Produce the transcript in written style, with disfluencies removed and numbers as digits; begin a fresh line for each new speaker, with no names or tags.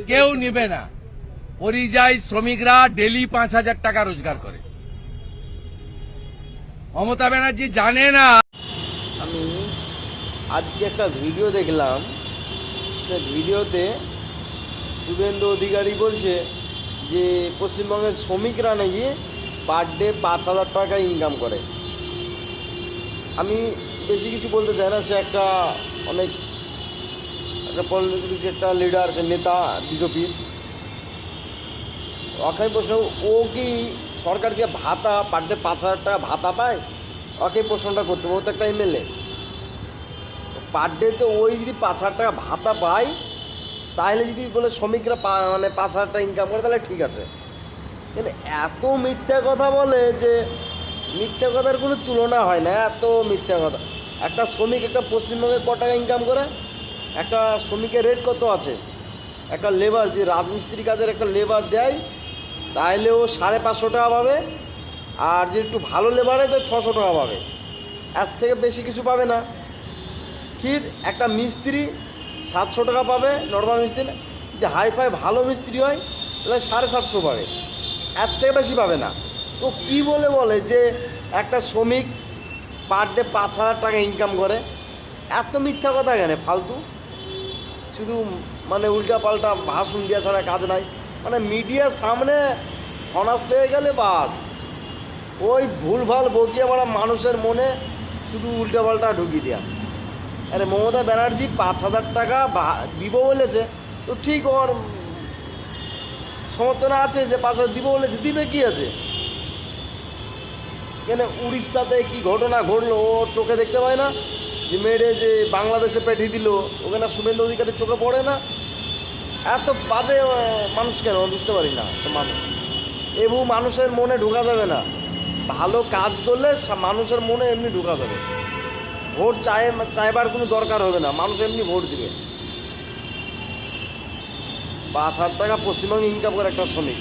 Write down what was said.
কেউ নেবে না। পরিযায়ী শ্রমিকরা ডেলি 5,000 টাকা রোজগার করে। মমতা ব্যানার্জি জানে না।
আমি আজকে একটা ভিডিও দেখলাম, সে ভিডিওতে শুভেন্দু অধিকারী বলছে যে পশ্চিমবঙ্গের শ্রমিকরা নাকি পার ডে 5,000 টাকা ইনকাম করে। আমি বেশি কিছু বলতে চাই না, সে একটা অনেক একটা পলিটিক্স একটা লিডার, সে নেতা বিজেপির। ওকে প্রশ্ন, ও কি সরকার দিয়ে ভাতা পার ডে 5,000 টাকা ভাতা পায়? ওকে প্রশ্নটা করতে হবে। ও তো একটা এমএলএ। পার ডে তো ওই যদি 5,000 টাকা ভাতা পায়, তাহলে যদি বলে শ্রমিকরা মানে 5,000 টাকা ইনকাম করে, তাহলে ঠিক আছে। কিন্তু এত মিথ্যা কথা বলে যে মিথ্যা কথার কোনো তুলনা হয় না। এত মিথ্যা কথা। একটা শ্রমিক একটা পশ্চিমবঙ্গে ক টাকা ইনকাম করে? একটা শ্রমিকের রেট কত আছে? একটা লেবার, যে রাজমিস্ত্রি কাজের একটা লেবার দেয়, তাহলে ও 550 টাকা পাবে। আর যে একটু ভালো লেবারে তো 600 টাকা পাবে, এর থেকে বেশি কিছু পাবে না। ফির একটা মিস্ত্রি 700 টাকা পাবে, নর্মাল মিস্ত্রি। যদি হাইফাই ভালো মিস্ত্রি হয় তাহলে 750 পাবে, এর থেকে বেশি পাবে না। তো কি বলে যে একটা শ্রমিক পার ডে 5,000 টাকা ইনকাম করে? এত মিথ্যা কথা কেন? ফালতু শুধু মানে উল্টা পাল্টা ভাষণ দেওয়া ছাড়া কাজ নাই। মানে মিডিয়ার সামনে ফনাস পেয়ে গেলে বাস, ওই ভুলভাল বকিয়ে বলা মানুষের মনে শুধু উল্টা পাল্টা ঢুকিয়ে দেওয়া। আরে মমতা ব্যানার্জি 5,000 টাকা দিব বলেছে, তো ঠিক ওর সমর্থন আছে যে 5,000 দিব বলেছে, দিবে, কি আছে? কেন উড়িষ্যাতে কি ঘটনা ঘটলো ও চোখে দেখতে পায় না? যে মেয়েরে যে বাংলাদেশে পাঠিয়ে দিল, ওখানে শুভেন্দু অধিকারীর চোখে পড়ে না? এত বাজে মানুষ কেন বুঝতে পারি না। সে মানুষ এবু মানুষের মনে ঢোকা যাবে না। ভালো কাজ করলে মানুষের মনে এমনি ঢোকা যাবে। ভোট চাইবার কোনো দরকার হবে না, মানুষ এমনি ভোট দিবে। 5,000 টাকা পশ্চিমবঙ্গে ইনকাম করে একটা শ্রমিক।